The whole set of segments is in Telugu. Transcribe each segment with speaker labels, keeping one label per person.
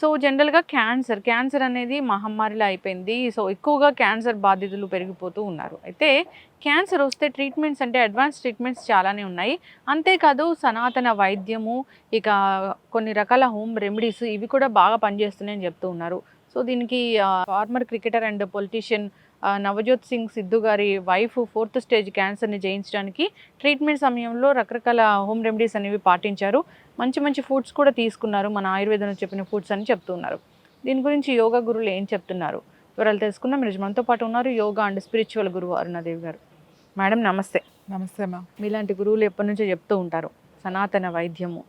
Speaker 1: సో జనరల్‌గా క్యాన్సర్ అనేది మహమ్మారిలా అయిపోయింది. సో ఎక్కువగా క్యాన్సర్ బాధితులు పెరిగిపోతూ ఉన్నారు. అయితే క్యాన్సర్ వస్తే ట్రీట్మెంట్స్ అంటే అడ్వాన్స్ ట్రీట్మెంట్స్ చాలానే ఉన్నాయి. అంతేకాదు సనాతన వైద్యము, ఇక కొన్ని రకాల హోమ్ రెమెడీస్ ఇవి కూడా బాగా పనిచేస్తున్నాయని చెప్తూ ఉన్నారు. సో దీనికి farmer cricketer and politician Navjot Singh Siddhu గారి వైఫ్ 4th స్టేజ్ క్యాన్సర్‌ని జయించడానికి ట్రీట్మెంట్ సమయంలో రకరకాల హోమ్ రెమెడీస్ అనేవి పాటించారు. మంచి మంచి ఫుడ్స్ కూడా తీసుకున్నారు. మన ఆయుర్వేదంలో చెప్పిన ఫుడ్స్ అని చెప్తూ ఉన్నారు. దీని గురించి యోగా గురువులు ఏం చెప్తున్నారు? వివరాలు తెలుసుకుందాం. ఈరోజు మనతో పాటు ఉన్నారు యోగా అండ్ స్పిరిచువల్ గురువు అరుణాదేవి గారు. మేడం నమస్తే.
Speaker 2: నమస్తే మ్యామ్.
Speaker 1: మీలాంటి గురువులు ఎప్పటి నుంచో చెప్తూ ఉంటారు. సనాతన వైద్యము,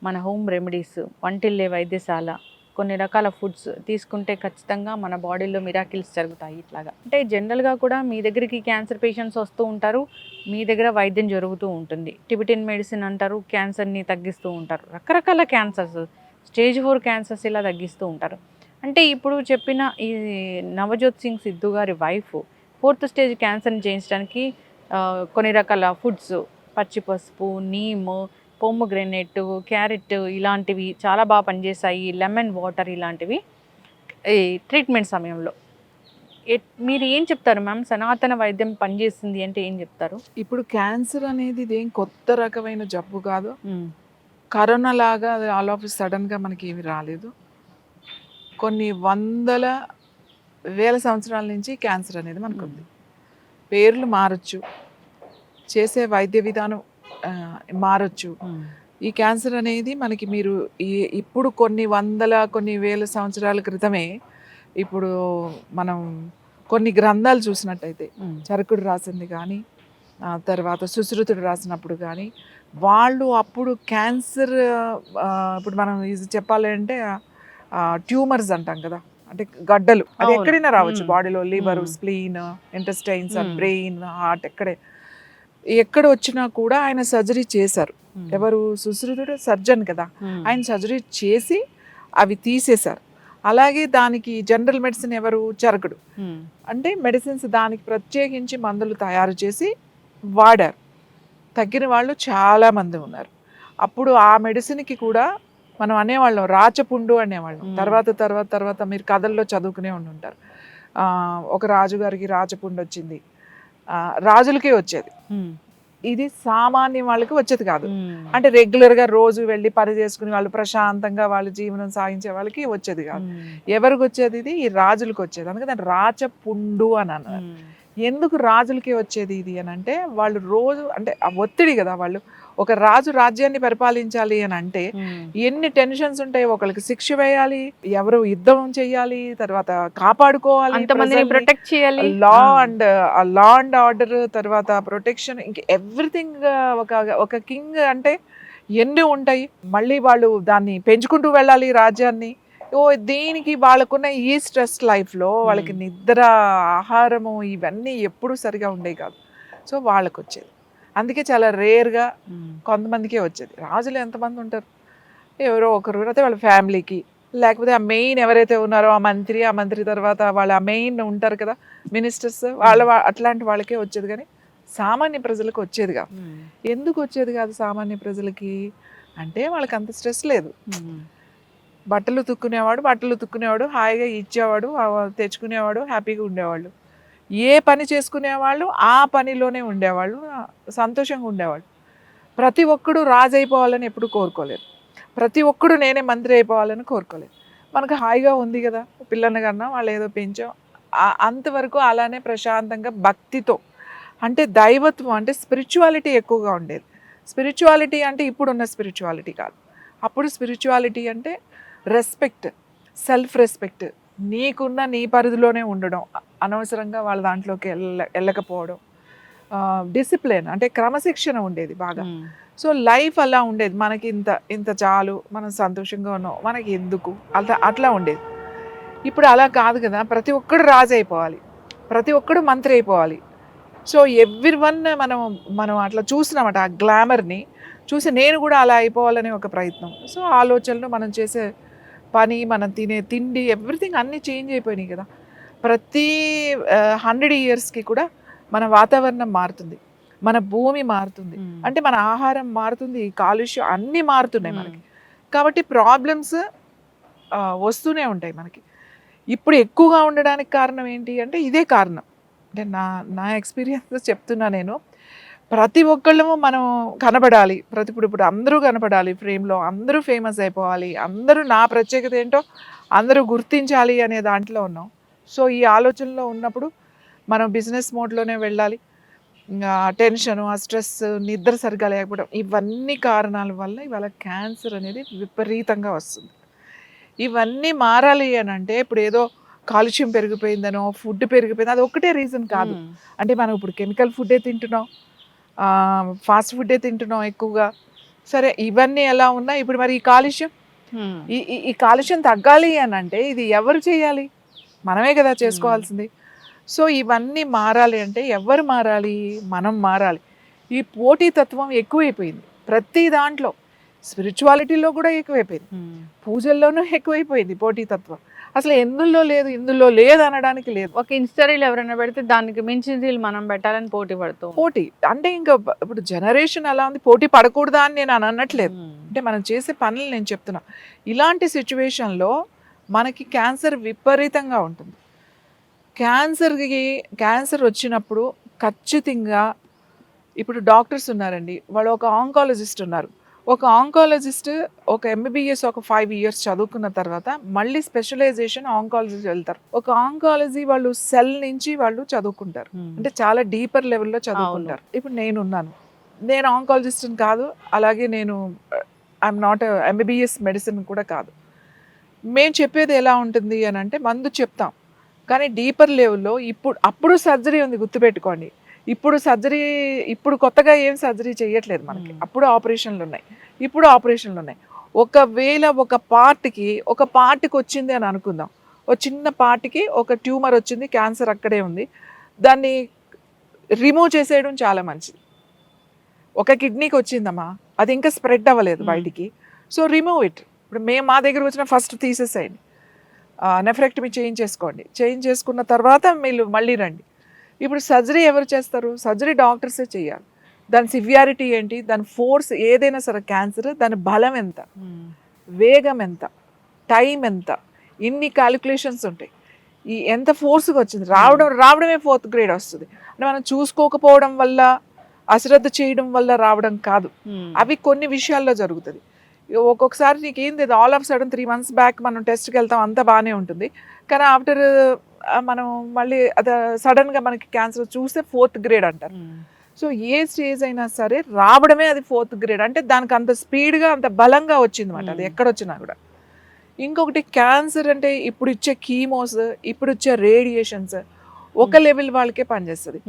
Speaker 1: మన హోమ్ రెమెడీస్, వంటిల్లే వైద్యశాల, కొన్ని రకాల ఫుడ్స్ తీసుకుంటే ఖచ్చితంగా మన బాడీలో మిరాకిల్స్ జరుగుతాయి ఇట్లాగా. అంటే జనరల్‌గా కూడా మీ దగ్గరికి క్యాన్సర్ పేషెంట్స్ వస్తూ ఉంటారు. మీ దగ్గర వైద్యం జరుగుతూ ఉంటుంది. టిబెటిన్ మెడిసిన్ అంటారు. క్యాన్సర్‌ని తగ్గిస్తూ ఉంటారు. రకరకాల క్యాన్సర్స్, స్టేజ్ 4 క్యాన్సర్స్ ఇలా తగ్గిస్తూ ఉంటారు. అంటే ఇప్పుడు చెప్పిన ఈ నవజోత్ సింగ్ సిద్ధు గారి వైఫ్ 4th స్టేజ్ క్యాన్సర్‌ని జయించడానికి కొన్ని రకాల ఫుడ్స్, పచ్చి పసుపు, నీమ్, పోమోగ్రెనేట్, క్యారెట్ ఇలాంటివి చాలా బాగా పనిచేశాయి. లెమన్ వాటర్ ఇలాంటివి ఈ ట్రీట్మెంట్ సమయంలో. మీరు ఏం చెప్తారు మ్యామ్? సనాతన వైద్యం పనిచేస్తుంది అంటే ఏం చెప్తారు?
Speaker 2: ఇప్పుడు క్యాన్సర్ అనేది ఇదేం కొత్త రకమైన జబ్బు కాదు. కరోనా లాగా అది ఆల్ ఆఫ్ సడన్గా మనకి ఏమి రాలేదు. కొన్ని వందల వేల సంవత్సరాల నుంచి క్యాన్సర్ అనేది మనకుంది. పేర్లు మారచ్చు, చేసే వైద్య విధానం మారచ్చు. ఈ క్యాన్సర్ అనేది మనకి మీరు ఇప్పుడు కొన్ని వందల కొన్ని వేల సంవత్సరాల క్రితమే ఇప్పుడు మనం కొన్ని గ్రంథాలు చూసినట్టయితే చరకుడు రాసింది కానీ తర్వాత సుశ్రుతుడు రాసినప్పుడు కానీ వాళ్ళు అప్పుడు క్యాన్సర్ ఇప్పుడు మనం ఇది చెప్పాలంటే ట్యూమర్స్ అంటాం కదా, అంటే గడ్డలు, అది ఎక్కడైనా రావచ్చు బాడీలో, liver, spleen, intestines, brain, heart, ఎక్కడ వచ్చినా కూడా ఆయన సర్జరీ చేశారు. ఎవరు? సుశ్రుతుడు సర్జన్ కదా, ఆయన సర్జరీ చేసి అవి తీసేశారు. అలాగే దానికి జనరల్ మెడిసిన్ ఎవరు? చరకుడు. అంటే మెడిసిన్స్ దానికి ప్రత్యేకించి మందులు తయారు చేసి వాడారు. తగ్గిన వాళ్ళు చాలామంది ఉన్నారు. అప్పుడు ఆ మెడిసిన్కి కూడా మనం అనేవాళ్ళం రాచపుండు అనేవాళ్ళం. తర్వాత మీరు కథల్లో చదువుకునే ఉంటారు. ఒక రాజుగారికి రాచపుండు వచ్చింది, రాజులకే వచ్చేది. ఇది సామాన్య వాళ్ళకి వచ్చేది కాదు. అంటే రెగ్యులర్గా రోజు వెళ్ళి పని చేసుకుని వాళ్ళు ప్రశాంతంగా వాళ్ళ జీవనం సాగించే వాళ్ళకి వచ్చేది కాదు. ఎవరికి వచ్చేది? ఇది ఈ రాజులకు వచ్చేది. అందుకే దాన్ని రాచపుండు అని అన్నారు. ఎందుకు రాజులకి వచ్చేది ఇది అని అంటే, వాళ్ళు రోజు అంటే ఆ ఒత్తిడి కదా, వాళ్ళు ఒక రాజు రాజ్యాన్ని పరిపాలించాలి అని అంటే ఎన్ని టెన్షన్స్ ఉంటాయి. ఒకరికి శిక్ష వేయాలి, ఎవరు యుద్ధం చేయాలి, తర్వాత కాపాడుకోవాలి,
Speaker 1: ప్రొటెక్ట్ చేయాలి,
Speaker 2: లా అండ్ ఆర్డర్, తర్వాత ప్రొటెక్షన్, ఇంక ఎవ్రీథింగ్. ఒక కింగ్ అంటే ఎన్ని ఉంటాయి. మళ్ళీ వాళ్ళు దాన్ని పెంచుకుంటూ వెళ్ళాలి రాజ్యాన్ని. దీనికి వాళ్ళకున్న ఈ స్ట్రెస్ లైఫ్లో వాళ్ళకి నిద్ర, ఆహారము ఇవన్నీ ఎప్పుడు సరిగా ఉండేవి కాదు. సో వాళ్ళకి వచ్చేది. అందుకే చాలా రేర్గా కొంతమందికే వచ్చేది. రాజులు ఎంతమంది ఉంటారు? ఎవరో ఒకరు అయితే వాళ్ళ ఫ్యామిలీకి, లేకపోతే ఆ మెయిన్ ఎవరైతే ఉన్నారో ఆ మంత్రి తర్వాత వాళ్ళ ఆ మెయిన్ ఉంటారు కదా మినిస్టర్స్, అట్లాంటి వాళ్ళకే వచ్చేది. కానీ సామాన్య ప్రజలకు వచ్చేది కాదు. ఎందుకు వచ్చేది కాదు సామాన్య ప్రజలకి అంటే, వాళ్ళకి అంత స్ట్రెస్ లేదు. బట్టలు తుక్కునేవాడు, హాయిగా ఇచ్చేవాడు, తెచ్చుకునేవాడు, హ్యాపీగా ఉండేవాళ్ళు. ఏ పని చేసుకునేవాళ్ళు ఆ పనిలోనే ఉండేవాళ్ళు, సంతోషంగా ఉండేవాళ్ళు. ప్రతి ఒక్కడు రాజు అయిపోవాలని ఎప్పుడు కోరుకోలేదు. ప్రతి ఒక్కడు నేనే మంత్రి అయిపోవాలని కోరుకోలేదు. మనకు హాయిగా ఉంది కదా, పిల్లల్ని కన్నా వాళ్ళు ఏదో పెంచాం, అంతవరకు అలానే ప్రశాంతంగా భక్తితో, అంటే దైవత్వం అంటే స్పిరిచువాలిటీ ఎక్కువగా ఉండేది. స్పిరిచువాలిటీ అంటే ఇప్పుడున్న స్పిరిచువాలిటీ కాదు. అప్పుడు స్పిరిచువాలిటీ అంటే రెస్పెక్ట్, సెల్ఫ్ రెస్పెక్ట్, నీకున్న నీ పరిధిలోనే ఉండడం, అనవసరంగా వాళ్ళ దాంట్లోకి వెళ్ళకపోవడం, డిసిప్లిన్ అంటే క్రమశిక్షణ ఉండేది బాగా. సో లైఫ్ అలా ఉండేది. మనకి ఇంత చాలు, మనం సంతోషంగా ఉన్నాం, మనకి ఎందుకు, అట్లా ఉండేది. ఇప్పుడు అలా కాదు కదా, ప్రతి ఒక్కడు రాజు అయిపోవాలి, ప్రతి ఒక్కడు మంత్రి అయిపోవాలి. సో ఎవ్రీవన్ మనం అట్లా చూసినామట, ఆ గ్లామర్ని చూసి నేను కూడా అలా అయిపోవాలనే ఒక ప్రయత్నం. సో ఆలోచనలు, మనం చేసే పని, మనం తినే తిండి, ఎవ్రీథింగ్ అన్నీ చేంజ్ అయిపోయినాయి కదా. ప్రతి 100 yearsకి కూడా మన వాతావరణం మారుతుంది, మన భూమి మారుతుంది, అంటే మన ఆహారం మారుతుంది, కాలుష్యం అన్నీ మారుతున్నాయి మనకి. కాబట్టి ప్రాబ్లమ్స్ వస్తూనే ఉంటాయి మనకి. ఇప్పుడు ఎక్కువగా ఉండడానికి కారణం ఏంటి అంటే ఇదే కారణం. అంటే నా నా ఎక్స్పీరియన్స్ చెప్తున్నా నేను. ప్రతి ఒక్కళ్ళము మనం కనబడాలి. ఇప్పుడు అందరూ కనపడాలి ఫ్రేమ్‌లో. అందరూ ఫేమస్ అయిపోవాలి. అందరూ నా ప్రత్యేకత ఏంటో అందరూ గుర్తించాలి అనే దాంట్లో ఉన్నాం. సో, ఈ ఆలోచనలో ఉన్నప్పుడు మనం బిజినెస్ మోడ్‌లోనే వెళ్ళాలి. ఆ టెన్షను, ఆ స్ట్రెస్, నిద్ర సరిగ్గా లేకపోవడం ఇవన్నీ కారణాల వల్ల ఇవాళ క్యాన్సర్ అనేది విపరీతంగా వస్తుంది. ఇవన్నీ మారాలి అనంటే ఇప్పుడు ఏదో కాలుష్యం పెరిగిపోయిందనో, ఫుడ్ పెరిగిపోయింది అది ఒక్కటే రీజన్ కాదు. అంటే మనం ఇప్పుడు కెమికల్ ఫుడ్డే తింటున్నాం. ఫాస్ట్ ఫుడ్డే తింటున్నాం ఎక్కువగా. సరే ఇవన్నీ ఎలా ఉన్నా ఇప్పుడు మరి ఈ కాలుష్యం ఈ ఈ ఈ కాలుష్యం తగ్గాలి అనంటే ఇది ఎవరు చేయాలి? మనమే కదా చేసుకోవాల్సింది. సో ఇవన్నీ మారాలి అంటే ఎవరు మారాలి? మనం మారాలి. ఈ పోటీతత్వం ఎక్కువైపోయింది ప్రతి దాంట్లో. స్పిరిచువాలిటీలో కూడా ఎక్కువైపోయింది. పూజల్లోనూ ఎక్కువైపోయింది పోటీతత్వం. అసలు ఎందులో లేదు, ఇందులో లేదు అనడానికి లేదు.
Speaker 1: ఒక ఇన్స్టా రీల్ ఎవరైనా పెడితే దానికి మించిన రీల్ మనం పెట్టాలని పోటీ పడుతూ
Speaker 2: పోటీ అంటే ఇంకా ఇప్పుడు జనరేషన్ అలా ఉంది. పోటీ పడకూడదా అని నేను అనట్లేదు. అంటే మనం చేసే పనులు నేను చెప్తున్నా. ఇలాంటి సిచ్యువేషన్లో మనకి క్యాన్సర్ విపరీతంగా ఉంటుంది. క్యాన్సర్ వచ్చినప్పుడు ఖచ్చితంగా ఇప్పుడు డాక్టర్స్ ఉన్నారండి. వాళ్ళు ఒక ఆంకాలజిస్ట్ ఉన్నారు. ఒక ఆంకాలజిస్ట్ ఒక ఎంబీబీఎస్ ఒక 5 years చదువుకున్న తర్వాత మళ్ళీ స్పెషలైజేషన్ ఆంకాలజీ వెళ్తారు. ఒక ఆంకాలజీ వాళ్ళు సెల్ నుంచి వాళ్ళు చదువుకుంటారు. అంటే చాలా డీపర్ లెవెల్లో చదువుకుంటారు. ఇప్పుడు నేనున్నాను. నేను ఆంకాలజిస్ట్ని కాదు. అలాగే నేను ఐఎమ్ నాట్ ఎంబీబీఎస్ మెడిసిన్ కూడా కాదు. మేము చెప్పేది ఎలా ఉంటుంది అని అంటే మందు చెప్తాం. కానీ డీపర్ లెవెల్లో అప్పుడు సర్జరీ ఉంది గుర్తుపెట్టుకోండి. ఇప్పుడు కొత్తగా ఏం సర్జరీ చేయట్లేదు మనకి. అప్పుడు ఆపరేషన్లు ఉన్నాయి. ఒకవేళ ఒక పార్ట్కి వచ్చింది అని అనుకుందాం. ఒక చిన్న పార్ట్కి ఒక ట్యూమర్ వచ్చింది, క్యాన్సర్ అక్కడే ఉంది. దాన్ని రిమూవ్ చేసేయడం చాలా మంచిది. ఒక కిడ్నీకి వచ్చిందమ్మా, అది ఇంకా స్ప్రెడ్ అవ్వలేదు బయటికి. So remove it. ఇప్పుడు మా దగ్గర వచ్చిన ఫస్ట్ తీసేసేయండి, నెఫ్రెక్టమీ చేయించేసుకున్న తర్వాత మీరు మళ్ళీ రండి. ఇప్పుడు సర్జరీ ఎవరు చేస్తారు? సర్జరీ డాక్టర్సే చేయాలి. దాని సివియారిటీ ఏంటి, దాని ఫోర్స్ ఏదైనా సరే క్యాన్సర్, దాని బలం ఎంత, వేగం ఎంత, టైం ఎంత, ఇన్ని క్యాలిక్యులేషన్స్ ఉంటాయి. ఈ ఎంత ఫోర్స్గా వచ్చింది రావడమే 4th grade వస్తుంది. అంటే మనం చూసుకోకపోవడం వల్ల, అశ్రద్ధ చేయడం వల్ల రావడం కాదు. అవి కొన్ని విషయాల్లో జరుగుతుంది. ఒక్కొక్కసారి నీకు ఏంది all of sudden 3 months back మనం టెస్ట్కి వెళ్తాం, అంతా బాగానే ఉంటుంది. కానీ ఆఫ్టర్ మనం మళ్ళీ అది సడన్గా మనకి క్యాన్సర్ చూస్తే 4th grade అంటారు. సో ఏ స్టేజ్ అయినా సరే రావడమే అది 4th grade. అంటే దానికి అంత స్పీడ్గా అంత బలంగా వచ్చింది అన్నమాట అది ఎక్కడొచ్చినా కూడా. ఇంకొకటి క్యాన్సర్ అంటే ఇప్పుడు ఇచ్చే కీమోస్, ఇప్పుడు ఇచ్చే రేడియేషన్స్ ఒక లెవెల్ వాళ్ళకే పనిచేస్తుంది.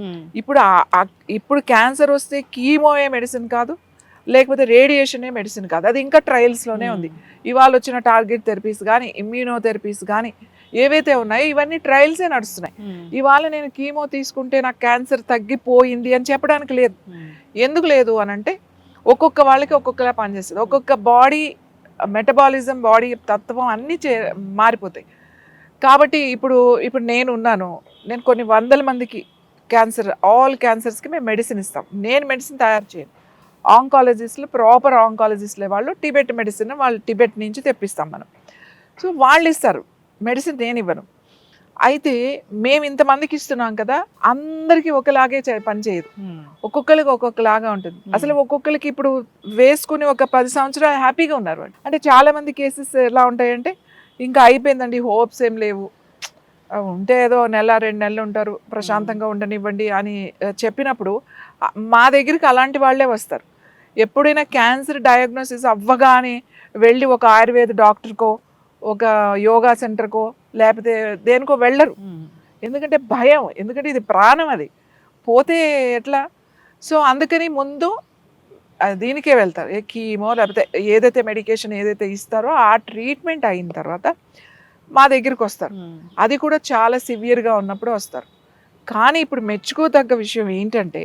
Speaker 2: ఇప్పుడు క్యాన్సర్ వస్తే కీమోయే మెడిసిన్ కాదు, లేకపోతే రేడియేషనే మెడిసిన్ కాదు. అది ఇంకా ట్రయల్స్లోనే ఉంది. ఇవాళ వచ్చిన టార్గెట్ థెరపీస్ కానీ, ఇమ్యూనోథెరపీస్ కానీ ఏవైతే ఉన్నాయో ఇవన్నీ ట్రయల్సే నడుస్తున్నాయి. ఇవాళ నేను కీమో తీసుకుంటే నాకు క్యాన్సర్ తగ్గిపోయింది అని చెప్పడానికి లేదు. ఎందుకు లేదు అని అంటే ఒక్కొక్క వాళ్ళకి ఒక్కొక్కలా పనిచేస్తుంది. ఒక్కొక్క బాడీ మెటబాలిజం, బాడీ తత్వం అన్నీ మారిపోతాయి. కాబట్టి ఇప్పుడు నేను కొన్ని 100 మందికి ఆల్ క్యాన్సర్స్కి మేము మెడిసిన్ ఇస్తాం. నేను మెడిసిన్ తయారు చేయను. ఆంకాలజిస్టులు, ప్రాపర్ ఆంకాలజిస్టులే వాళ్ళు. టిబెట్ మెడిసిన్ వాళ్ళు టిబెట్ నుంచి తెప్పిస్తాం మనం. సో వాళ్ళు ఇస్తారు మెడిసిన్, నేను ఇవ్వను. అయితే మేము ఇంతమందికి ఇస్తున్నాం కదా, అందరికీ ఒకలాగే పనిచేయదు. ఒక్కొక్కరికి ఒక్కొక్కలాగా ఉంటుంది. అసలు ఒక్కొక్కరికి ఇప్పుడు వేసుకుని ఒక 10 సంవత్సరాలు హ్యాపీగా ఉన్నారు. అంటే చాలా మంది కేసెస్ ఎలా ఉంటాయంటే ఇంకా అయిపోయిందండి, హోప్స్ ఏం లేవు, ఉంటే ఏదో 1-2 నెలలు ఉంటారు, ప్రశాంతంగా ఉండనివ్వండి అని చెప్పినప్పుడు మా దగ్గరికి అలాంటి వాళ్ళే వస్తారు. ఎప్పుడైనా క్యాన్సర్ డయాగ్నోసిస్ అవ్వగానే వెళ్ళి ఒక ఆయుర్వేద డాక్టర్కో, ఒక యోగా సెంటర్కో, లేకపోతే దేనికో వెళ్ళరు. ఎందుకంటే భయం, ఎందుకంటే ఇది ప్రాణం, అది పోతే ఎట్లా. సో అందుకని ముందు దీనికే వెళ్తారు, కీమో లేకపోతే ఏదైతే మెడికేషన్ ఏదైతే ఇస్తారో ఆ ట్రీట్మెంట్ అయిన తర్వాత మా దగ్గరికి వస్తారు. అది కూడా చాలా సివియర్గా ఉన్నప్పుడు వస్తారు. కానీ ఇప్పుడు మెచ్చుకోదగ్గ విషయం ఏంటంటే,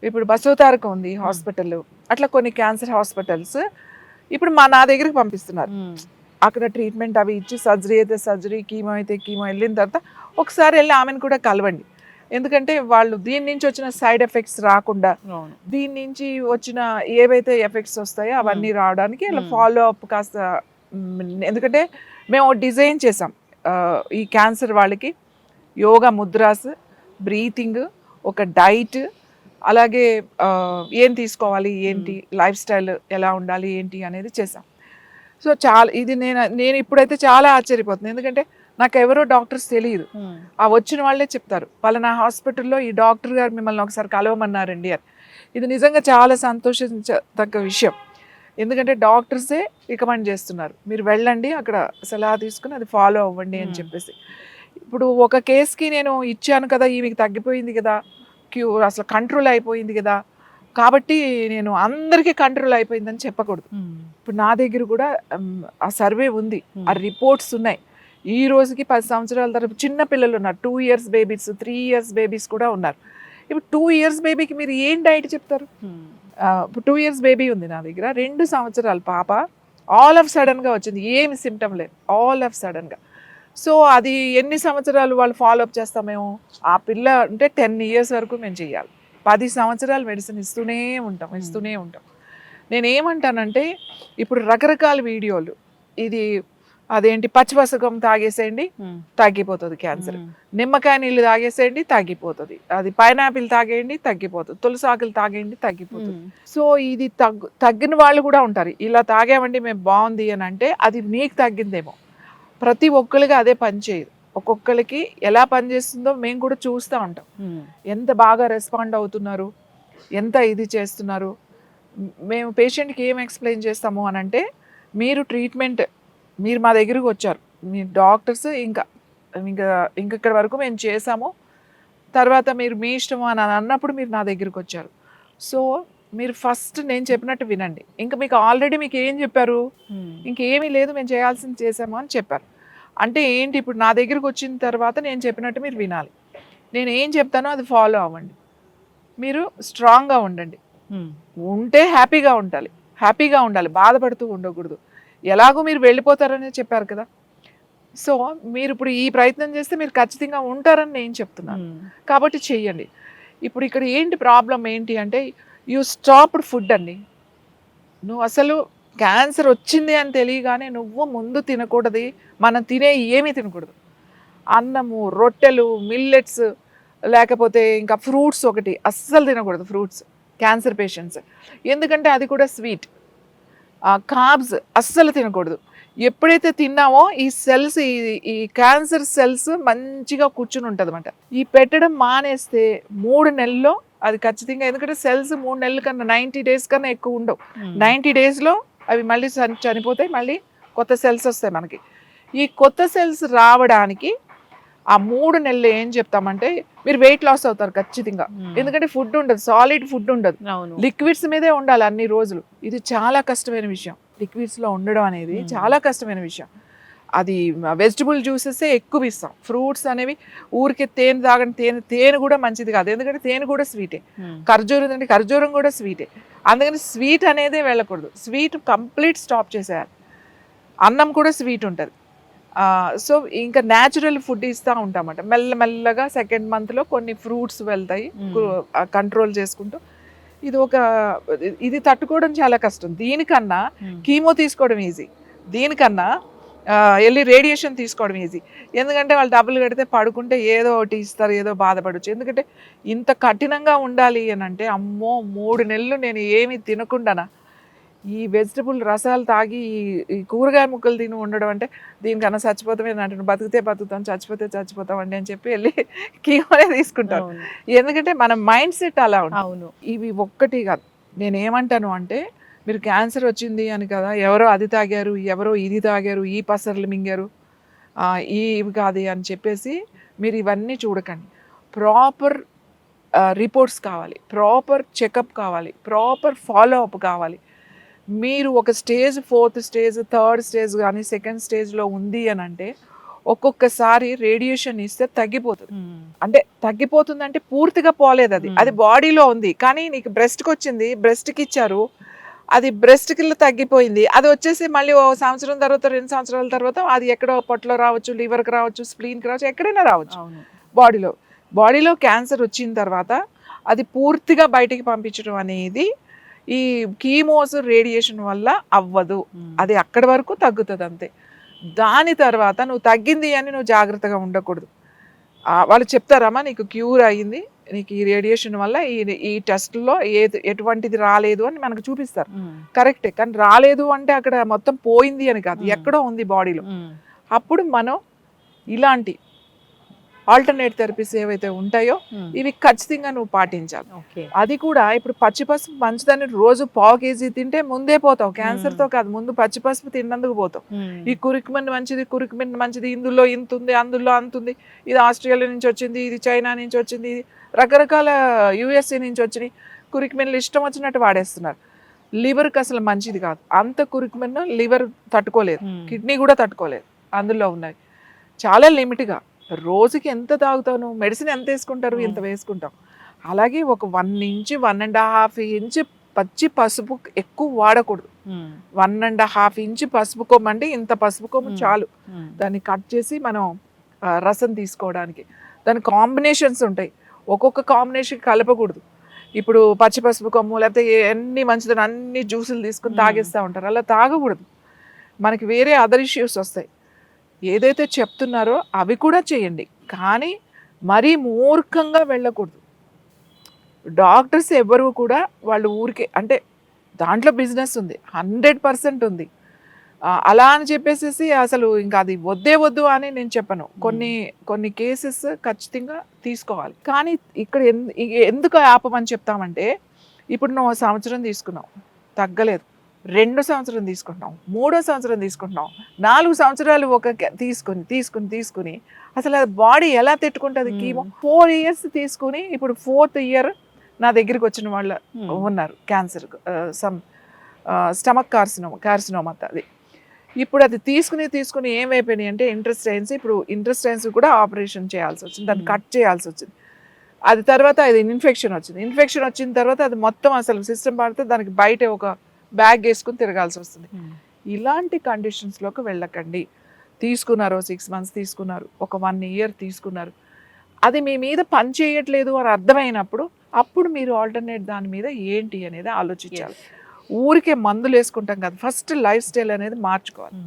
Speaker 2: ఇప్పుడు బసవతారక ఉంది హాస్పిటల్, అట్లా కొన్ని క్యాన్సర్ హాస్పిటల్స్ ఇప్పుడు నా దగ్గరికి పంపిస్తున్నారు. అక్కడ ట్రీట్మెంట్ అవి ఇచ్చి, సర్జరీ అయితే సర్జరీ, కీమో అయితే కీమో, వెళ్ళిన తర్వాత ఒకసారి వెళ్ళి ఆమెను కూడా కలవండి. ఎందుకంటే వాళ్ళు దీని నుంచి వచ్చిన సైడ్ ఎఫెక్ట్స్ రాకుండా, దీని నుంచి వచ్చిన ఏవైతే ఎఫెక్ట్స్ వస్తాయో అవన్నీ రావడానికి ఇలా ఫాలో అప్ కాస్త. ఎందుకంటే మేము డిజైన్ చేసాం ఈ క్యాన్సర్ వాళ్ళకి యోగా ముద్రాస్, బ్రీతింగ్, ఒక డైట్, అలాగే ఏం తీసుకోవాలి ఏంటి, లైఫ్ స్టైల్ ఎలా ఉండాలి ఏంటి అనేది చేసాం. సో చాలా ఇది నేను ఇప్పుడైతే చాలా ఆశ్చర్యపోతుంది, ఎందుకంటే నాకు ఎవరో డాక్టర్స్ తెలియదు. ఆ వచ్చిన వాళ్ళే చెప్తారు, పలానా హాస్పిటల్లో ఈ డాక్టర్ గారు మిమ్మల్ని ఒకసారి కలవమన్నారండి అని. ఇది నిజంగా చాలా సంతోషించదగ్గ విషయం, ఎందుకంటే డాక్టర్సే రికమెండ్ చేస్తున్నారు, మీరు వెళ్ళండి అక్కడ సలహా తీసుకుని అది ఫాలో అవ్వండి అని చెప్పేసి. ఇప్పుడు ఒక కేసుకి నేను ఇచ్చాను కదా, ఈమెకి తగ్గిపోయింది కదా, అసలు కంట్రోల్ అయిపోయింది కదా, కాబట్టి నేను అందరికీ కంట్రోల్ అయిపోయిందని చెప్పకూడదు. ఇప్పుడు నా దగ్గర కూడా ఆ సర్వే ఉంది, ఆ రిపోర్ట్స్ ఉన్నాయి. ఈ రోజుకి 10 సంవత్సరాల తర్వాత చిన్న పిల్లలు ఉన్నారు, 2 years బేబీస్, 3 years బేబీస్ కూడా ఉన్నారు. ఇప్పుడు 2 years బేబీకి మీరు ఏం డైట్ చెప్తారు? ఇప్పుడు 2 years బేబీ ఉంది నా దగ్గర, 2 సంవత్సరాల పాప, ఆల్ ఆఫ్ సడన్గా వచ్చింది, ఏమి సిమ్టమ్ లేదు, ఆల్ ఆఫ్ సడన్గా. సో అది ఎన్ని సంవత్సరాలు వాళ్ళు ఫాలోఅప్ చేస్తామేమో, ఆ పిల్ల అంటే 10 years వరకు మేము చేయాలి, 10 సంవత్సరాలు మెడిసిన్ ఇస్తూనే ఉంటాం. నేనేమంటానంటే ఇప్పుడు రకరకాల వీడియోలు, ఇది అదేంటి పచ్చిపసకం తాగేసేయండి తగ్గిపోతుంది క్యాన్సర్, నిమ్మకాయ నీళ్ళు తాగేసేయండి తగ్గిపోతుంది, అది పైనాపిల్ తాగేయండి తగ్గిపోతుంది, తులసాకులు తాగేయండి తగ్గిపోతుంది. సో ఇది తగ్గిన వాళ్ళు కూడా ఉంటారు, ఇలా తాగామండి మేము బాగుంది అని అంటే అది మీకు తగ్గిందేమో. ప్రతి ఒక్కరికి అదే పని చేయదు, ఒక్కొక్కరికి ఎలా పనిచేస్తుందో మేము కూడా చూస్తూ ఉంటాం, ఎంత బాగా రెస్పాండ్ అవుతున్నారు, ఎంత ఇది చేస్తున్నారు. మేము పేషెంట్కి ఏం ఎక్స్ప్లెయిన్ చేస్తాము అని అంటే, మీరు ట్రీట్మెంట్, మీరు మా దగ్గరకు వచ్చారు, మీ డాక్టర్స్ ఇంకా ఇక్కడ వరకు మేము చేసాము, తర్వాత మీరు మీ ఇష్టం అని అన్నప్పుడు మీరు నా దగ్గరకు వచ్చారు. సో మీరు ఫస్ట్ నేను చెప్పినట్టు వినండి, ఇంకా మీకు ఆల్రెడీ మీకు ఏం చెప్పారు, ఇంకేమీ లేదు మేము చేయాల్సింది చేసాము అని చెప్పారు. అంటే ఏంటి, ఇప్పుడు నా దగ్గరకు వచ్చిన తర్వాత నేను చెప్పినట్టు మీరు వినాలి, నేను ఏం చెప్తానో అది ఫాలో అవ్వండి, మీరు స్ట్రాంగ్గా ఉండండి, ఉంటే హ్యాపీగా ఉండాలి, బాధపడుతూ ఉండకూడదు. ఎలాగో మీరు వెళ్ళిపోతారని చెప్పారు కదా, సో మీరు ఇప్పుడు ఈ ప్రయత్నం చేస్తే మీరు ఖచ్చితంగా ఉంటారని నేను చెప్తున్నాను, కాబట్టి చెయ్యండి. ఇప్పుడు ఇక్కడ ఏంటి ప్రాబ్లం ఏంటి అంటే, యూ స్టాప్డ్ ఫుడ్ అండి. నువ్వు అసలు క్యాన్సర్ వచ్చింది అని తెలియగానే నువ్వు ముందు తినకూడదు, మనం తినే ఏమీ తినకూడదు, అన్నము, రొట్టెలు, మిల్లెట్స్, లేకపోతే ఇంకా ఫ్రూట్స్ ఒకటి అస్సలు తినకూడదు, ఫ్రూట్స్ క్యాన్సర్ పేషెంట్స్, ఎందుకంటే అది కూడా స్వీట్. కార్బ్స్ అస్సలు తినకూడదు. ఎప్పుడైతే తిన్నామో ఈ సెల్స్, ఈ క్యాన్సర్ సెల్స్ మంచిగా కూర్చుని ఉంటుంది అన్నమాట. ఈ పెట్టడం మానేస్తే 3 నెలల్లో అది ఖచ్చితంగా, ఎందుకంటే సెల్స్ 3 నెలల కన్నా 90 days కన్నా ఎక్కువ ఉండవు, 90 daysలో అవి మళ్ళీ చనిపోతాయి, మళ్ళీ కొత్త సెల్స్ వస్తాయి మనకి. ఈ కొత్త సెల్స్ రావడానికి ఆ 3 నెలలు ఏం చెప్తామంటే, మీరు వెయిట్ లాస్ అవుతారు ఖచ్చితంగా, ఎందుకంటే ఫుడ్ ఉండదు, సాలిడ్ ఫుడ్ ఉండదు, లిక్విడ్స్ మీదే ఉండాలి అన్ని రోజులు. ఇది చాలా కష్టమైన విషయం, లిక్విడ్స్లో ఉండడం అనేది చాలా కష్టమైన విషయం. అది వెజిటబుల్ జ్యూసెసే ఎక్కువ ఇస్తాం, ఫ్రూట్స్ అనేవి ఊరికే తేనె తాగండి, తేనె కూడా మంచిది కాదు, ఎందుకంటే తేనె కూడా స్వీటే, ఖర్జూరం అంటే ఖర్జూరం కూడా స్వీటే, అందుకని స్వీట్ అనేదే వెళ్ళకూడదు, స్వీట్ కంప్లీట్ స్టాప్ చేసేయాలి. అన్నం కూడా స్వీట్ ఉంటుంది. సో ఇంకా న్యాచురల్ ఫుడ్ ఇస్తూ ఉంటామట, మెల్లమెల్లగా 2nd monthలో కొన్ని ఫ్రూట్స్ వెళ్తాయి కంట్రోల్ చేసుకుంటూ. ఇది తట్టుకోవడం చాలా కష్టం, దీనికన్నా కీమో తీసుకోవడం ఈజీ, దీనికన్నా వెళ్ళి రేడియేషన్ తీసుకోవడం ఈజీ, ఎందుకంటే వాళ్ళు డబ్బులు కడితే పడుకుంటే ఏదో ఒకటి ఇస్తారు, ఏదో బాధపడవచ్చు. ఎందుకంటే ఇంత కఠినంగా ఉండాలి అని అంటే, అమ్మో 3 నెలలు నేను ఏమి తినకుండానా ఈ వెజిటబుల్ రసాలు తాగి ఈ కూరగాయ ముక్కలు తిని ఉండడం అంటే, దీనికన్నా చచ్చిపోతామే అంటే, బతికితే బతుకుతాం, చచ్చిపోతే చచ్చిపోతామండి అని చెప్పి వెళ్ళి కీమోనే తీసుకుంటాం, ఎందుకంటే మన మైండ్ సెట్ అలా ఉంటుంది. ఇవి ఒక్కటి కాదు, నేనేమంటాను అంటే, మీరు క్యాన్సర్ వచ్చింది అని కదా, ఎవరో అది తాగారు, ఎవరో ఇది తాగారు, ఈ పసర్లు మింగారు, ఇవి కాదు అని చెప్పేసి మీరు ఇవన్నీ చూడకండి. ప్రాపర్ రిపోర్ట్స్ కావాలి, ప్రాపర్ చెకప్ కావాలి, ప్రాపర్ ఫాలో అప్ కావాలి. మీరు ఒక stage, 4th stage, 3rd stage కానీ 2nd stageలో ఉంది అని అంటే, ఒక్కొక్కసారి రేడియేషన్ ఇస్తే తగ్గిపోతుంది. అంటే తగ్గిపోతుంది అంటే పూర్తిగా పోలేదు, అది బాడీలో ఉంది, కానీ నీకు బ్రెస్ట్కి వచ్చింది, బ్రెస్ట్కి ఇచ్చారు, అది బ్రెస్ట్కి తగ్గిపోయింది, అది వచ్చేసి మళ్ళీ 1 సంవత్సరం తర్వాత, 2 సంవత్సరాల తర్వాత అది ఎక్కడో పొట్టలో రావచ్చు, లివర్కి రావచ్చు, స్ప్లీన్కి రావచ్చు, ఎక్కడైనా రావచ్చు. బాడీలో క్యాన్సర్ వచ్చిన తర్వాత అది పూర్తిగా బయటికి పంపించడం అనేది ఈ కీమోస్, రేడియేషన్ వల్ల అవ్వదు, అది అక్కడి వరకు తగ్గుతుంది అంతే. దాని తర్వాత నువ్వు తగ్గింది అని నువ్వు జాగ్రత్తగా ఉండకూడదు. వాళ్ళు చెప్తారమ్మా నీకు క్యూర్ అయ్యింది, నీకు ఈ రేడియేషన్ వల్ల ఈ టెస్ట్లో ఎటువంటిది రాలేదు అని మనకు చూపిస్తారు. కరెక్టే, కానీ రాలేదు అంటే అక్కడ మొత్తం పోయింది అని కాదు, ఎక్కడో ఉంది బాడీలో. అప్పుడు మనం ఇలాంటి ఆల్టర్నేట్ థెరపీస్ ఏవైతే ఉంటాయో ఇవి ఖచ్చితంగా నువ్వు పాటించాలి. అది కూడా ఇప్పుడు పచ్చిపసుపు మంచిదని రోజు 1/4 kg తింటే ముందే పోతావు, క్యాన్సర్తో కాదు, ముందు పచ్చిపసుపు తిన్నందుకు పోతావు. ఈ కురికుమిన్ మంచిది, కురికుమిన్ మంచిది, ఇందులో ఇంత ఉంది, అందులో అంత ఉంది, ఇది ఆస్ట్రేలియా నుంచి వచ్చింది, ఇది చైనా నుంచి వచ్చింది, ఇది రకరకాల USA నుంచి వచ్చినాయి కురికుమిన్లు ఇష్టం వచ్చినట్టు వాడేస్తున్నారు. లివర్కి అసలు మంచిది కాదు అంత కురికుమిన్, లివర్ తట్టుకోలేదు, కిడ్నీ కూడా తట్టుకోలేదు. అందులో ఉన్నాయి చాలా లిమిట్గా. రోజుకి ఎంత తాగుతావు నువ్వు? మెడిసిన్ ఎంత వేసుకుంటారు? ఇంత వేసుకుంటాం. అలాగే ఒక 1 ఇంచ్ 1.5 ఇంచ్ పచ్చి పసుపు ఎక్కువ వాడకూడదు. 1.5 ఇంచ్ పసుపు కొమ్ము అంటే ఇంత పసుపు కొమ్ము చాలు. దాన్ని కట్ చేసి మనం రసం తీసుకోవడానికి. దాని కాంబినేషన్స్ ఉంటాయి, ఒక్కొక్క కాంబినేషన్ కలపకూడదు. ఇప్పుడు పచ్చి పసుపు కొమ్ము లేకపోతే ఎన్ని మంచిదని అన్ని జ్యూసులు తీసుకుని తాగేస్తూ ఉంటారు, అలా తాగకూడదు. మనకి వేరే అదర్ ఇష్యూస్ వస్తాయి. ఏదైతే చెప్తున్నారో అవి కూడా చేయండి, కానీ మరీ మూర్ఖంగా వెళ్ళకూడదు. డాక్టర్స్ ఎవరు కూడా వాళ్ళు ఊరికే అంటే దాంట్లో బిజినెస్ ఉంది, 100% ఉంది. అలా అని చెప్పేసి అసలు ఇంకా అది వద్దే వద్దు అని నేను చెప్పను. కొన్ని కేసెస్ ఖచ్చితంగా తీసుకోవాలి. కానీ ఇక్కడ ఎందుకు ఆపమని చెప్తామంటే, ఇప్పుడు నువ్వు 1 సంవత్సరం తీసుకున్నావు తగ్గలేదు, 2వ సంవత్సరం తీసుకుంటున్నాం, 3వ సంవత్సరం తీసుకుంటున్నాం, 4 సంవత్సరాలు ఒక తీసుకుని అసలు అది బాడీ ఎలా తిట్టుకుంటుంది? కీమో 4 years తీసుకుని ఇప్పుడు 4th year నా దగ్గరికి వచ్చిన వాళ్ళు ఉన్నారు, క్యాన్సర్, స్టమక్ కార్సినోమా అది. ఇప్పుడు అది తీసుకుని ఏమైపోయినాయి అంటే ఇంటెస్టైన్స్, ఇప్పుడు ఇంటెస్టైన్స్ కూడా ఆపరేషన్ చేయాల్సి వచ్చింది, దాన్ని కట్ చేయాల్సి వచ్చింది. అది తర్వాత అది ఇన్ఫెక్షన్ వచ్చిన తర్వాత అది మొత్తం అసలు సిస్టమ్ పడితే దానికి బయట ఒక బ్యాగ్ వేసుకుని తిరగాల్సి వస్తుంది. ఇలాంటి కండిషన్స్లోకి వెళ్ళకండి. తీసుకున్నారు 6 months తీసుకున్నారు, ఒక 1 year తీసుకున్నారు, అది మీ మీద పని చేయట్లేదు అని అర్థమైనప్పుడు అప్పుడు మీరు ఆల్టర్నేట్ దాని మీద ఏంటి అనేది ఆలోచించాలి. ఊరికే మందులు వేసుకుంటాం కదా, ఫస్ట్ లైఫ్ స్టైల్ అనేది మార్చుకోవాలి,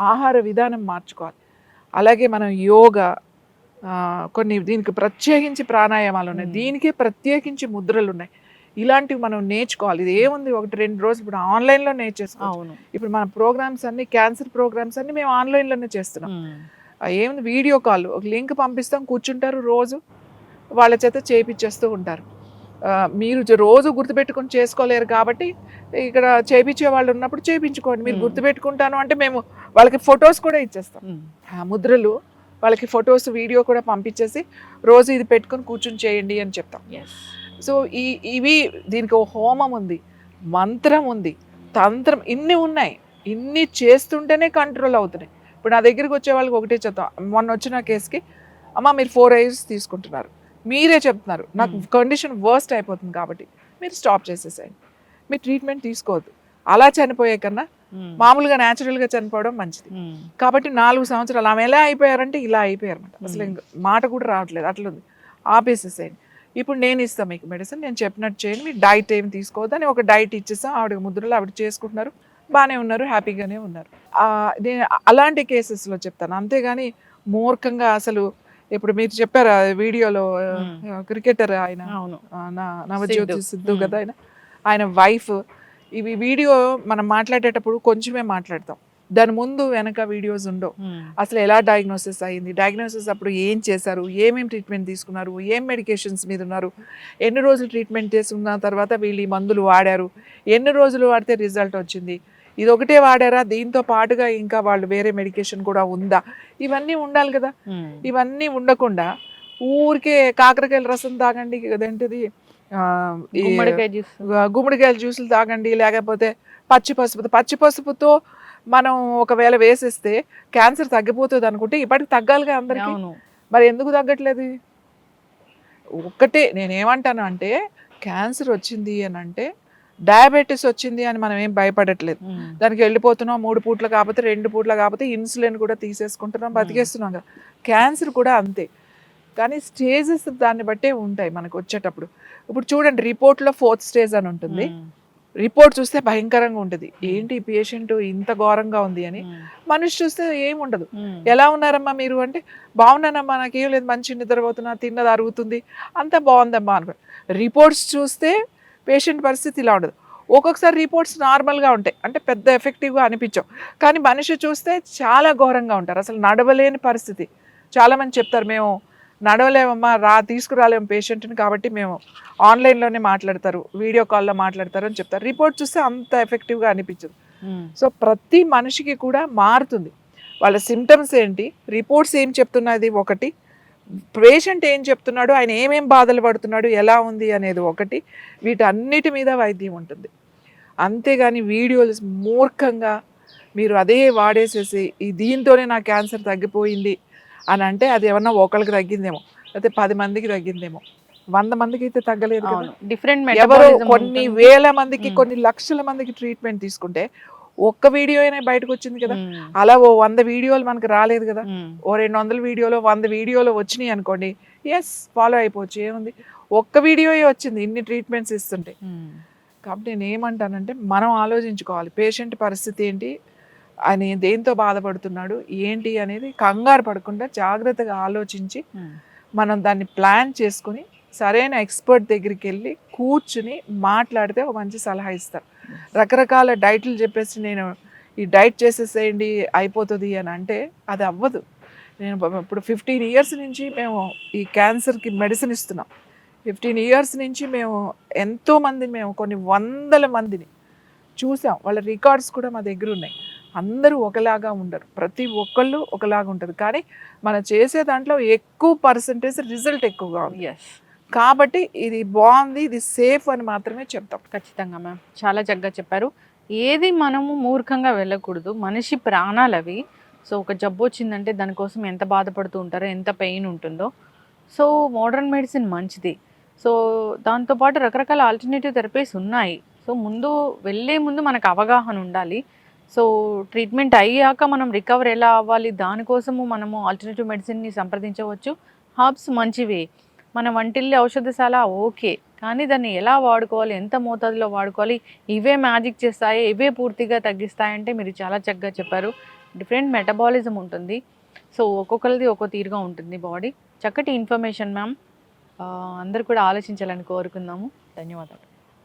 Speaker 2: ఆహార విధానం మార్చుకోవాలి. అలాగే మనం యోగా, కొన్ని దీనికి ప్రత్యేకించి ప్రాణాయామాలు ఉన్నాయి, దీనికే ప్రత్యేకించి ముద్రలు ఉన్నాయి, ఇలాంటివి మనం నేర్చుకోవాలి. ఇది ఏముంది, 1-2 రోజులు ఇప్పుడు ఆన్లైన్లో నేర్చేసుకోవాలి. ఇప్పుడు మన ప్రోగ్రామ్స్ అన్ని, క్యాన్సర్ ప్రోగ్రామ్స్ అన్ని మేము ఆన్లైన్లోనే చేస్తున్నాం. ఏముంది, వీడియో కాల్, ఒక లింక్ పంపిస్తాం, కూర్చుంటారు, రోజు వాళ్ళ చేత చేయించేస్తూ ఉంటారు. మీరు రోజు గుర్తుపెట్టుకుని చేసుకోలేరు కాబట్టి ఇక్కడ చేయించే వాళ్ళు ఉన్నప్పుడు చేయించుకోండి. మీరు గుర్తుపెట్టుకుంటాను అంటే మేము వాళ్ళకి ఫొటోస్ కూడా ఇచ్చేస్తాం, ఆ ముద్రలు, వాళ్ళకి ఫొటోస్ వీడియో కూడా పంపించేసి రోజు ఇది పెట్టుకుని కూర్చుని చేయండి అని చెప్తాం. సో ఇవి దీనికి ఒక హోమం ఉంది, మంత్రం ఉంది, తంత్రం, ఇన్ని ఉన్నాయి. ఇన్ని చేస్తుంటేనే కంట్రోల్ అవుతున్నాయి. ఇప్పుడు నా దగ్గరికి వచ్చే వాళ్ళకి ఒకటే చెప్తాం. మొన్న వచ్చిన కేసుకి, అమ్మ మీరు 4 years తీసుకుంటున్నారు, మీరే చెప్తున్నారు నాకు కండిషన్ వర్స్ట్ అయిపోతుంది కాబట్టి మీరు స్టాప్ చేసేసేయండి, మీరు ట్రీట్మెంట్ తీసుకోవద్దు, అలా చనిపోయే కన్నా మామూలుగా న్యాచురల్గా చనిపోవడం మంచిది. కాబట్టి 4 సంవత్సరాలు ఆమె ఎలా అయిపోయారంటే ఇలా అయిపోయారన్నమాట, అసలు మాట కూడా రావట్లేదు, అట్లుంది, ఆపేసేసేయండి. ఇప్పుడు నేను ఇస్తాను మీకు మెడిసిన్, నేను చెప్పినట్టు చేయండి, మీరు డైట్ ఏమి తీసుకోవద్దు అని ఒక డైట్ ఇచ్చేస్తాం. ఆవిడ ముద్రలు ఆవిడ చేసుకుంటున్నారు, బాగానే ఉన్నారు, హ్యాపీగానే ఉన్నారు. నేను అలాంటి కేసెస్లో చెప్తాను, అంతేగాని మూర్ఖంగా అసలు. ఇప్పుడు మీరు చెప్పారు వీడియోలో, క్రికెటర్ ఆయన నవజ్యోతి సిద్ధు కదా, ఆయన వైఫ్, ఇవి వీడియో మనం మాట్లాడేటప్పుడు కొంచెమే మాట్లాడతాం, దాని ముందు వెనక వీడియోస్ ఉండవు. అసలు ఎలా డయాగ్నోసిస్ అయ్యింది, డయాగ్నోసిస్ అప్పుడు ఏం చేశారు, ఏమేమి ట్రీట్మెంట్ తీసుకున్నారు, ఏం మెడికేషన్స్ మీద ఉన్నారు, ఎన్ని రోజులు ట్రీట్మెంట్ చేసుకున్న తర్వాత వీళ్ళు ఈ మందులు వాడారు, ఎన్ని రోజులు వాడితే రిజల్ట్ వచ్చింది, ఇది ఒకటే వాడారా, దీంతో పాటుగా ఇంకా వాళ్ళు వేరే మెడికేషన్ కూడా ఉందా, ఇవన్నీ ఉండాలి కదా. ఇవన్నీ ఉండకుండా ఊరికే కాకరకాయల రసం తాగండి, అదేంటిది గుమ్మడికాయల జ్యూసులు తాగండి, లేకపోతే పచ్చి పసుపుతో మనం ఒకవేళ వేసేస్తే క్యాన్సర్ తగ్గిపోతుంది అనుకుంటే ఇప్పటికి తగ్గాలిగా అందరికీ, మరి ఎందుకు తగ్గట్లేదు? ఒక్కటే నేనేమంటాను అంటే, క్యాన్సర్ వచ్చింది అని అంటే, డయాబెటీస్ వచ్చింది అని మనం ఏం భయపడట్లేదు, దానికి వెళ్ళిపోతున్నాం, 3 పూట్ల కాకపోతే 2 పూట్ల కాకపోతే ఇన్సులిన్ కూడా తీసేసుకుంటున్నాం, బతికేస్తున్నాం కదా. క్యాన్సర్ కూడా అంతే, కానీ స్టేజెస్ దాన్ని బట్టే ఉంటాయి మనకు వచ్చేటప్పుడు. ఇప్పుడు చూడండి, రిపోర్ట్లో 4th stage అని ఉంటుంది, రిపోర్ట్ చూస్తే భయంకరంగా ఉంటుంది, ఏంటి పేషెంట్ ఇంత ఘోరంగా ఉంది అని. మనిషి చూస్తే ఏముండదు, ఎలా ఉన్నారమ్మా మీరు అంటే బాగున్నానమ్మా, నాకేం లేదు, మంచి నిద్రపోతున్నా, తిన్నది అరుగుతుంది, అంతా బాగుందమ్మా అనుకో. రిపోర్ట్స్ చూస్తే పేషెంట్ పరిస్థితి ఇలా ఉండదు. ఒక్కొక్కసారి రిపోర్ట్స్ నార్మల్గా ఉంటాయి, అంటే పెద్ద ఎఫెక్టివ్గా అనిపించవు, కానీ మనిషి చూస్తే చాలా ఘోరంగా ఉంటారు, అసలు నడవలేని పరిస్థితి. చాలామంది చెప్తారు, మేము నడవలేమమ్మా, తీసుకురాలేము పేషెంట్ని, కాబట్టి మేము ఆన్లైన్లోనే మాట్లాడతారు, వీడియో కాల్లో మాట్లాడతారు అని చెప్తారు. రిపోర్ట్ చూస్తే అంత ఎఫెక్టివ్గా అనిపించదు. సో ప్రతి మనిషికి కూడా మారుతుంది, వాళ్ళ సిమ్టమ్స్ ఏంటి, రిపోర్ట్స్ ఏం చెప్తున్నది ఒకటి, పేషెంట్ ఏం చెప్తున్నాడు, ఆయన ఏమేం బాధలు పడుతున్నాడు, ఎలా ఉంది అనేది ఒకటి, వీటన్నిటి మీద వైద్యం ఉంటుంది. అంతేగాని వీడియోలు మూర్ఖంగా మీరు అదే వాడేసేసి దీంతోనే నా క్యాన్సర్ తగ్గిపోయింది అని అంటే అది ఏమన్నా ఒకరికి తగ్గిందేమో, లేకపోతే 10 మందికి తగ్గిందేమో, 100 మందికి అయితే తగ్గలేదు కదా.
Speaker 1: డిఫరెంట్
Speaker 2: ఎవరో కొన్ని వేల మందికి, కొన్ని లక్షల మందికి ట్రీట్మెంట్ తీసుకుంటే ఒక్క వీడియో అయినా బయటకు వచ్చింది కదా. అలా ఓ 100 వీడియోలు మనకు రాలేదు కదా. ఓ 200 వీడియోలో 100 వీడియోలో వచ్చినాయి అనుకోండి, ఎస్ ఫాలో అయిపోవచ్చు, ఏముంది, ఒక్క వీడియోయే వచ్చింది ఇన్ని ట్రీట్మెంట్స్ ఇస్తుంటే. కాబట్టి నేను ఏమంటానంటే మనం ఆలోచించుకోవాలి, పేషెంట్ పరిస్థితి ఏంటి, ఆయన దేంతో బాధపడుతున్నాడు ఏంటి అనేది కంగారు పడకుండా జాగ్రత్తగా ఆలోచించి మనం దాన్ని ప్లాన్ చేసుకుని సరైన ఎక్స్పర్ట్ దగ్గరికి వెళ్ళి కూర్చుని మాట్లాడితే ఒక మంచి సలహా ఇస్తారు. రకరకాల డైట్లు చెప్పేసి నేను ఈ డైట్ చేసేసేయండి అయిపోతుంది అని అంటే అది అవ్వదు. నేను ఇప్పుడు 15 ఇయర్స్ నుంచి మేము ఈ క్యాన్సర్కి మెడిసిన్ ఇస్తున్నాం. 15 ఇయర్స్ నుంచి మేము ఎంతోమంది, మేము కొన్ని వందల మందిని చూసాం, వాళ్ళ రికార్డ్స్ కూడా మా దగ్గర ఉన్నాయి. అందరూ ఒకలాగా ఉండరు, ప్రతి ఒక్కళ్ళు ఒకలాగా ఉంటుంది, కానీ మనం చేసే దాంట్లో ఎక్కువ పర్సంటేజ్ రిజల్ట్ ఎక్కువగా ఉంది. కాబట్టి ఇది బాగుంది, ఇది సేఫ్ అని మాత్రమే చెప్తాం.
Speaker 1: ఖచ్చితంగా మ్యామ్, చాలా చక్కగా చెప్పారు. ఏది మనము మూర్ఖంగా వెళ్ళకూడదు, మనిషి ప్రాణాలు అవి. సో ఒక జబ్బు వచ్చిందంటే దానికోసం ఎంత బాధపడుతూ ఉంటారో, ఎంత పెయిన్ ఉంటుందో. సో మోడర్న్ మెడిసిన్ మంచిది. సో దాంతోపాటు రకరకాల ఆల్టర్నేటివ్ థెరపీస్ ఉన్నాయి. సో వెళ్ళే ముందు మనకు అవగాహన ఉండాలి. సో ట్రీట్మెంట్ అయ్యాక మనం రికవర్ ఎలా అవ్వాలి, దానికోసము మనము ఆల్టర్నేటివ్ మెడిసిన్ని సంప్రదించవచ్చు. హర్బ్స్ మంచివి, మన వంటిల్లి ఔషధశాల ఓకే, కానీ దాన్ని ఎలా వాడుకోవాలి, ఎంత మోతాదులో వాడుకోవాలి, ఇవే మ్యాజిక్ చేస్తాయి, ఇవే పూర్తిగా తగ్గిస్తాయంటే మీరు చాలా చక్కగా చెప్పారు. డిఫరెంట్ మెటబాలిజం ఉంటుంది, సో ఒక్కొక్కరిది ఒక్కో తీరుగా ఉంటుంది బాడీ. చక్కటి ఇన్ఫర్మేషన్ మ్యామ్, అందరు కూడా ఆలోచించాలని కోరుకుందాము. ధన్యవాదాలు.